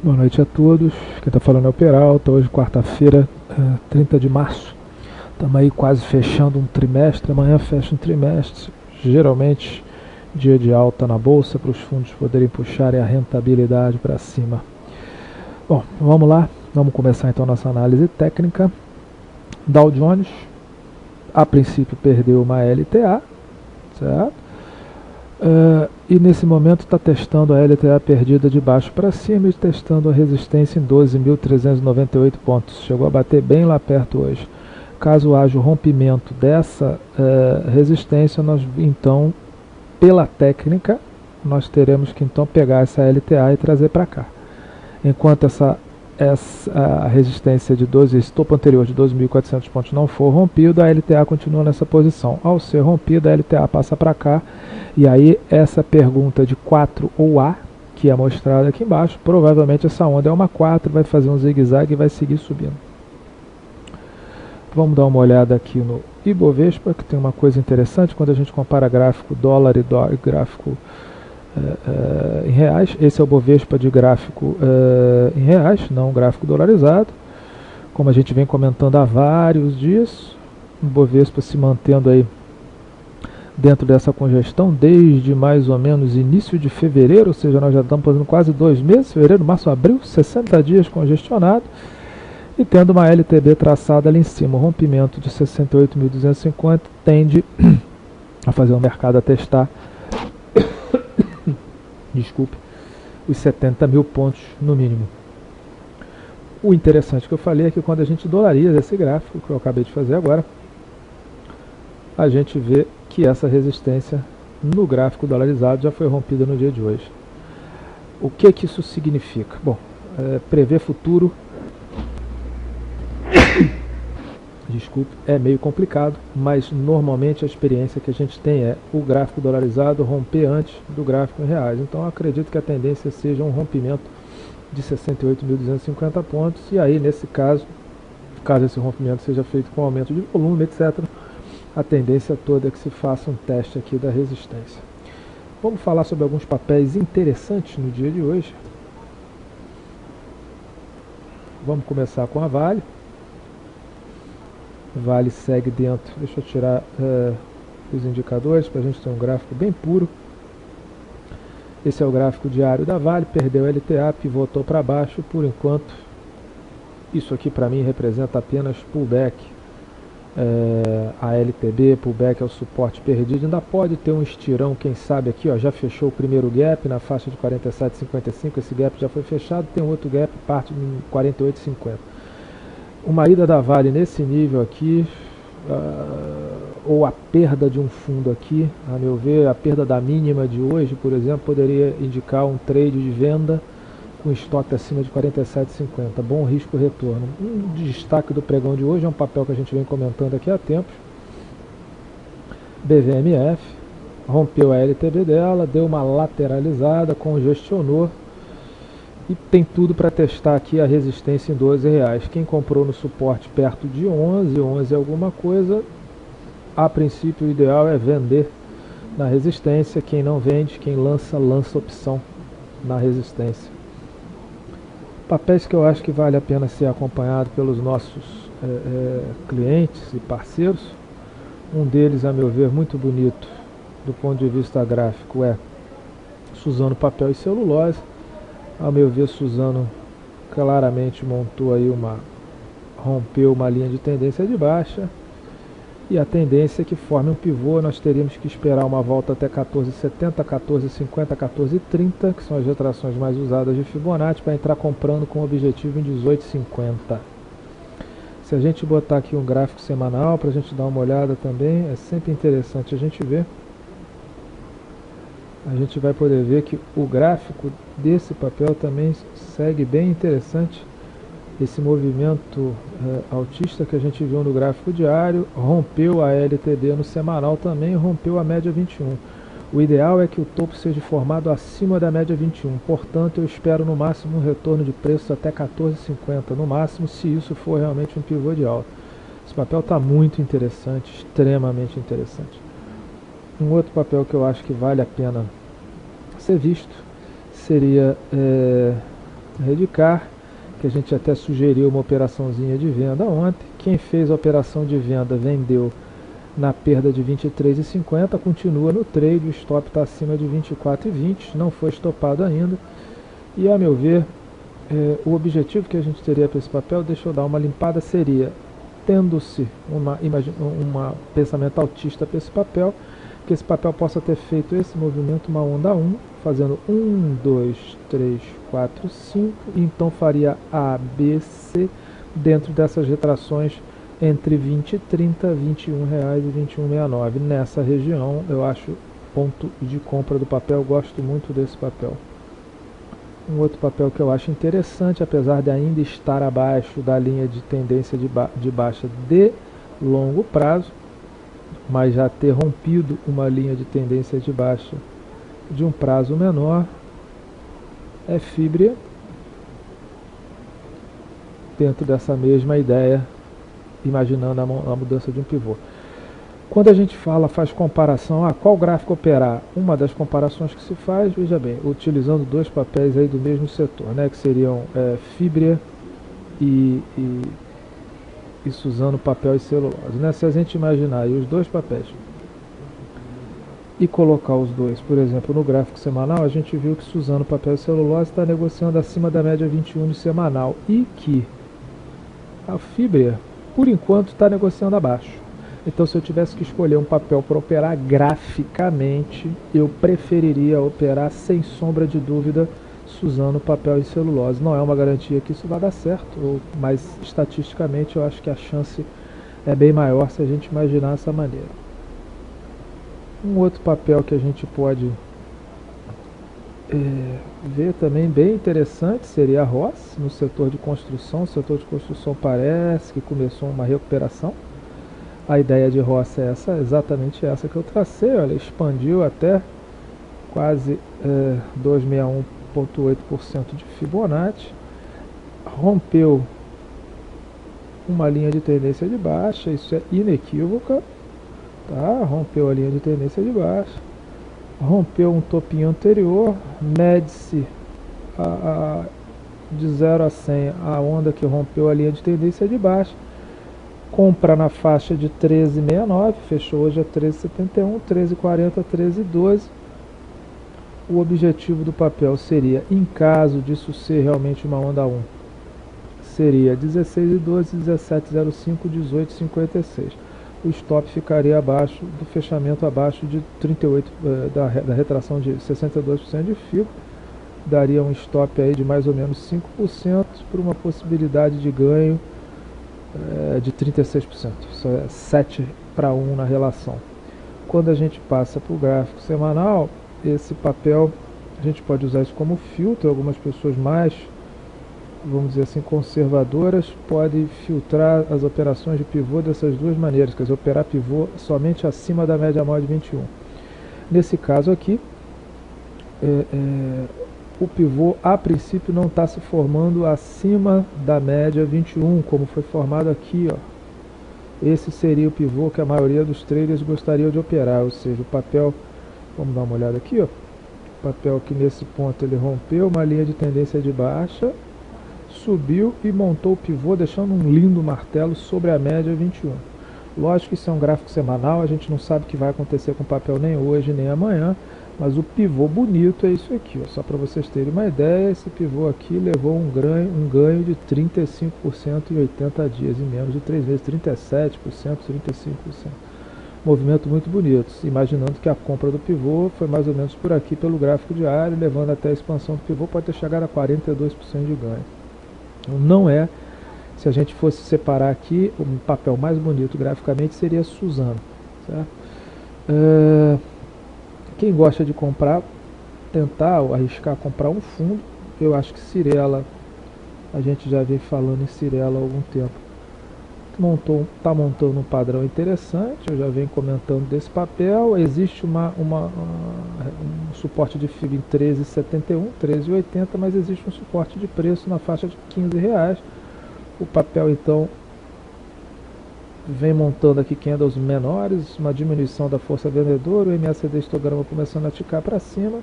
Boa noite a todos. Quem está falando é o Peralta. Hoje, quarta-feira, 30 de março. Estamos aí quase fechando um trimestre. Amanhã fecha um trimestre. Geralmente, dia de alta na bolsa para os fundos poderem puxarem a rentabilidade para cima. Bom, vamos lá. Vamos começar então nossa análise técnica. Dow Jones, a princípio, perdeu uma LTA, certo? E nesse momento está testando a LTA perdida de baixo para cima e testando a resistência em 12.398 pontos. Chegou a bater bem lá perto hoje. Caso haja o rompimento dessa resistência, nós então, pela técnica, nós teremos que então pegar essa LTA e trazer para cá. Enquanto a resistência de 12, esse topo anterior de 12.400 pontos não for rompido, a LTA continua nessa posição. Ao ser rompida, a LTA passa para cá. E aí essa pergunta de 4 ou A, que é mostrada aqui embaixo, provavelmente essa onda é uma 4, vai fazer um zigue-zague e vai seguir subindo. Vamos dar uma olhada aqui no Ibovespa, que tem uma coisa interessante quando a gente compara gráfico dólar e gráfico em reais. Esse é o Bovespa de gráfico em reais, não gráfico dolarizado. Como a gente vem comentando há vários dias, o Bovespa se mantendo aí dentro dessa congestão desde mais ou menos início de fevereiro, ou seja, nós já estamos fazendo quase 2 meses, fevereiro, março, abril, 60 dias congestionado, e tendo uma LTB traçada ali em cima. O rompimento de 68.250 tende a fazer o mercado a testar desculpe, os 70 mil pontos no mínimo. O interessante que eu falei é que quando a gente dolariza esse gráfico, que eu acabei de fazer agora, a gente vê que essa resistência no gráfico dolarizado já foi rompida no dia de hoje. O que isso significa? Bom, prever futuro desculpe, é meio complicado, mas normalmente a experiência que a gente tem é o gráfico dolarizado romper antes do gráfico em reais. Então eu acredito que a tendência seja um rompimento de 68.250 pontos, e aí nesse caso esse rompimento seja feito com aumento de volume, etc., a tendência toda é que se faça um teste aqui da resistência. Vamos falar sobre alguns papéis interessantes no dia de hoje. Vamos começar com a Vale. Vale segue dentro, deixa eu tirar os indicadores para a gente ter um gráfico bem puro. Esse é o gráfico diário da Vale, perdeu LTA, pivotou para baixo, por enquanto isso aqui para mim representa apenas pullback. A LTB, pullback é o suporte perdido, ainda pode ter um estirão, quem sabe aqui, ó, já fechou o primeiro gap na faixa de 47,55, esse gap já foi fechado, tem outro gap, parte em 48,50. Uma ida da Vale nesse nível aqui, ou a perda de um fundo aqui, a meu ver, a perda da mínima de hoje, por exemplo, poderia indicar um trade de venda com estoque acima de 47,50, bom risco-retorno. Um destaque do pregão de hoje é um papel que a gente vem comentando aqui há tempos, BVMF, rompeu a LTB dela, deu uma lateralizada, congestionou, e tem tudo para testar aqui a resistência em R$12. Quem comprou no suporte perto de 11 alguma coisa, a princípio o ideal é vender na resistência. Quem não vende, quem lança opção na resistência. Papéis que eu acho que vale a pena ser acompanhado pelos nossos clientes e parceiros. Um deles, a meu ver, muito bonito do ponto de vista gráfico é Suzano Papel e Celulose. Ao meu ver, Suzano claramente montou aí rompeu uma linha de tendência de baixa, e a tendência é que forme um pivô. Nós teríamos que esperar uma volta até 14,70, 14,50, 14,30, que são as retrações mais usadas de Fibonacci, para entrar comprando com objetivo em 18,50. Se a gente botar aqui um gráfico semanal para a gente dar uma olhada também, é sempre interessante a gente ver. A gente vai poder ver que o gráfico desse papel também segue bem interessante. Esse movimento altista que a gente viu no gráfico diário, rompeu a LTB no semanal também, rompeu a média 21. O ideal é que o topo seja formado acima da média 21, portanto eu espero no máximo um retorno de preço até 14,50, no máximo, se isso for realmente um pivô de alta. Esse papel está muito interessante, extremamente interessante. Um outro papel que eu acho que vale a pena ser visto seria Redcar, que a gente até sugeriu uma operaçãozinha de venda ontem. Quem fez a operação de venda vendeu na perda de 23,50, continua no trade, o stop está acima de 24,20, não foi estopado ainda. E a meu ver, o objetivo que a gente teria para esse papel, deixa eu dar uma limpada, seria, tendo-se uma pensamento altista para esse papel, que esse papel possa ter feito esse movimento, uma onda 1, fazendo 1, 2, 3, 4, 5, e então faria A, B, C, dentro dessas retrações entre 20 e 30, R$21 e R$21,69. Nessa região, eu acho ponto de compra do papel, gosto muito desse papel. Um outro papel que eu acho interessante, apesar de ainda estar abaixo da linha de tendência de baixa de longo prazo, mas já ter rompido uma linha de tendência de baixa de um prazo menor, é Fibria, dentro dessa mesma ideia, imaginando a mudança de um pivô. Quando a gente faz comparação, qual gráfico operar? Uma das comparações que se faz, veja bem, utilizando dois papéis aí do mesmo setor, né, que seriam Fibria e Suzano papel e celulose. Né? Se a gente imaginar aí os dois papéis e colocar os dois, por exemplo, no gráfico semanal, a gente viu que Suzano papel e celulose está negociando acima da média 21 no semanal e que a Fibria, por enquanto, está negociando abaixo. Então, se eu tivesse que escolher um papel para operar graficamente, eu preferiria operar, sem sombra de dúvida, Suzano papel e celulose. Não é uma garantia que isso vai dar certo, mas estatisticamente eu acho que a chance é bem maior se a gente imaginar dessa maneira. Um outro papel que a gente pode ver também bem interessante seria a Ross, no setor de construção. O setor de construção parece que começou uma recuperação. A ideia de Ross é exatamente essa que eu tracei, olha, expandiu até quase 261,8% de Fibonacci, rompeu uma linha de tendência de baixa, isso é inequívoca, tá? Rompeu a linha de tendência de baixa, rompeu um topinho anterior, mede-se de 0 a 100 a onda que rompeu a linha de tendência de baixa, compra na faixa de 13,69, fechou hoje a 13,71, 13,40, 13,12. O objetivo do papel seria, em caso disso ser realmente uma onda 1, seria 16,12, 17,05, 18,56. O stop ficaria abaixo do fechamento, abaixo de 38, da retração de 62% de FIBO, daria um stop aí de mais ou menos 5%, por uma possibilidade de ganho de 36%, isso é 7 para 1 na relação. Quando a gente passa para o gráfico semanal, esse papel a gente pode usar isso como filtro. Algumas pessoas mais, vamos dizer assim, conservadoras podem filtrar as operações de pivô dessas duas maneiras, quer dizer, operar pivô somente acima da média móvel de 21. Nesse caso aqui, o pivô a princípio não está se formando acima da média 21, como foi formado aqui, ó. Esse seria o pivô que a maioria dos traders gostariam de operar, ou seja, o papel, vamos dar uma olhada aqui, ó. O papel que nesse ponto ele rompeu uma linha de tendência de baixa, subiu e montou o pivô, deixando um lindo martelo sobre a média 21. Lógico que isso é um gráfico semanal, a gente não sabe o que vai acontecer com o papel nem hoje nem amanhã, mas o pivô bonito é isso aqui, ó. Só para vocês terem uma ideia, esse pivô aqui levou um ganho de 35% em 80 dias, em menos de 3 meses, 37%, 35%. Movimento muito bonito, imaginando que a compra do pivô foi mais ou menos por aqui pelo gráfico diário, levando até a expansão do pivô, pode ter chegado a 42% de ganho. Então, não é, se a gente fosse separar aqui, o papel mais bonito graficamente seria Suzano, certo? Quem gosta de comprar, tentar ou arriscar comprar um fundo, eu acho que Cyrela, a gente já vem falando em Cyrela há algum tempo, está montando um padrão interessante, eu já venho comentando desse papel. Existe um suporte de FIB em 13,71, 13,80, mas existe um suporte de preço na faixa de R$15. O papel então vem montando aqui candles menores, uma diminuição da força vendedora, o MACD histograma começando a ticar para cima.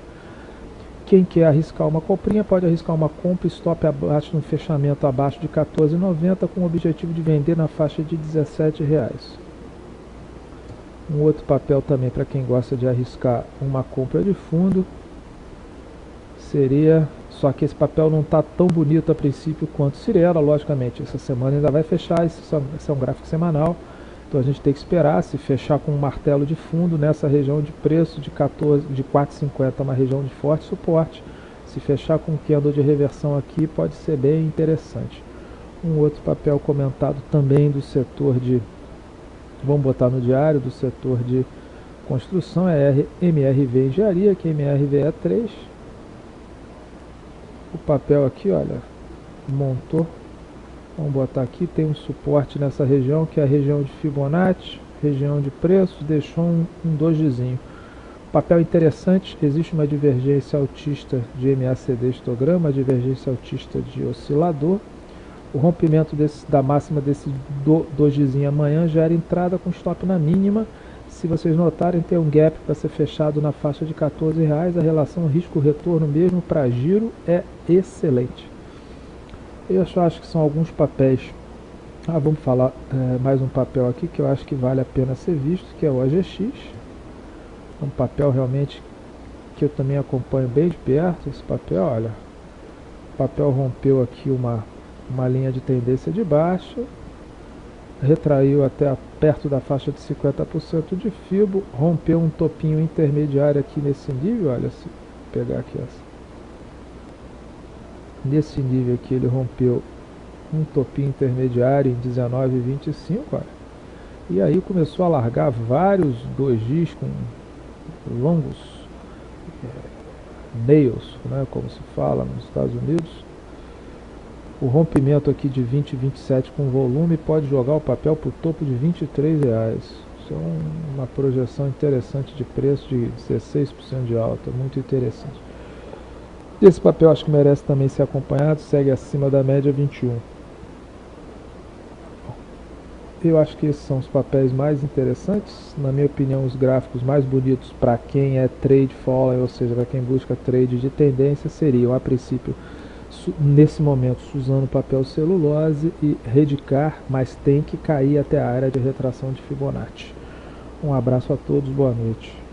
Quem quer arriscar uma comprinha pode arriscar uma compra stop abaixo no fechamento abaixo de R$14,90 com o objetivo de vender na faixa de R$17. Um outro papel também para quem gosta de arriscar uma compra de fundo seria, só que esse papel não está tão bonito a princípio quanto Cirela, logicamente. Essa semana ainda vai fechar, esse é um gráfico semanal, então a gente tem que esperar. Se fechar com um martelo de fundo nessa região de preço de 4,50, uma região de forte suporte. Se fechar com um candle de reversão aqui, pode ser bem interessante. Um outro papel comentado também do setor de, vamos botar no diário, do setor de construção é MRV Engenharia, que é MRVE3. O papel aqui, olha, montou. Vamos botar aqui, tem um suporte nessa região, que é a região de Fibonacci, região de preços, deixou um dojizinho. Papel interessante, existe uma divergência altista de MACD histograma, divergência altista de oscilador. O rompimento da máxima desse dojizinho amanhã gera entrada com stop na mínima. Se vocês notarem, tem um gap para ser fechado na faixa de R$14. A relação risco-retorno mesmo para giro é excelente. Eu acho que são alguns papéis. Vamos falar mais um papel aqui que eu acho que vale a pena ser visto, que é o AGX. Um papel realmente que eu também acompanho bem de perto. Esse papel, olha, o papel rompeu aqui uma linha de tendência de baixa, retraiu até perto da faixa de 50% de Fibo, rompeu um topinho intermediário aqui nesse nível, olha, se pegar aqui nesse nível aqui ele rompeu um topinho intermediário em 19,25, olha, e aí começou a largar vários dojis com longos nails, né, como se fala nos Estados Unidos. O rompimento aqui de 20,27 com volume pode jogar o papel para o topo de R$23. Isso é uma projeção interessante de preço de 16% de alta, muito interessante. Esse papel acho que merece também ser acompanhado, segue acima da média 21. Eu acho que esses são os papéis mais interessantes, na minha opinião os gráficos mais bonitos para quem é trade follower, ou seja, para quem busca trade de tendência, seriam a princípio nesse momento Suzano papel celulose e Redcar, mas tem que cair até a área de retração de Fibonacci. Um abraço a todos, boa noite.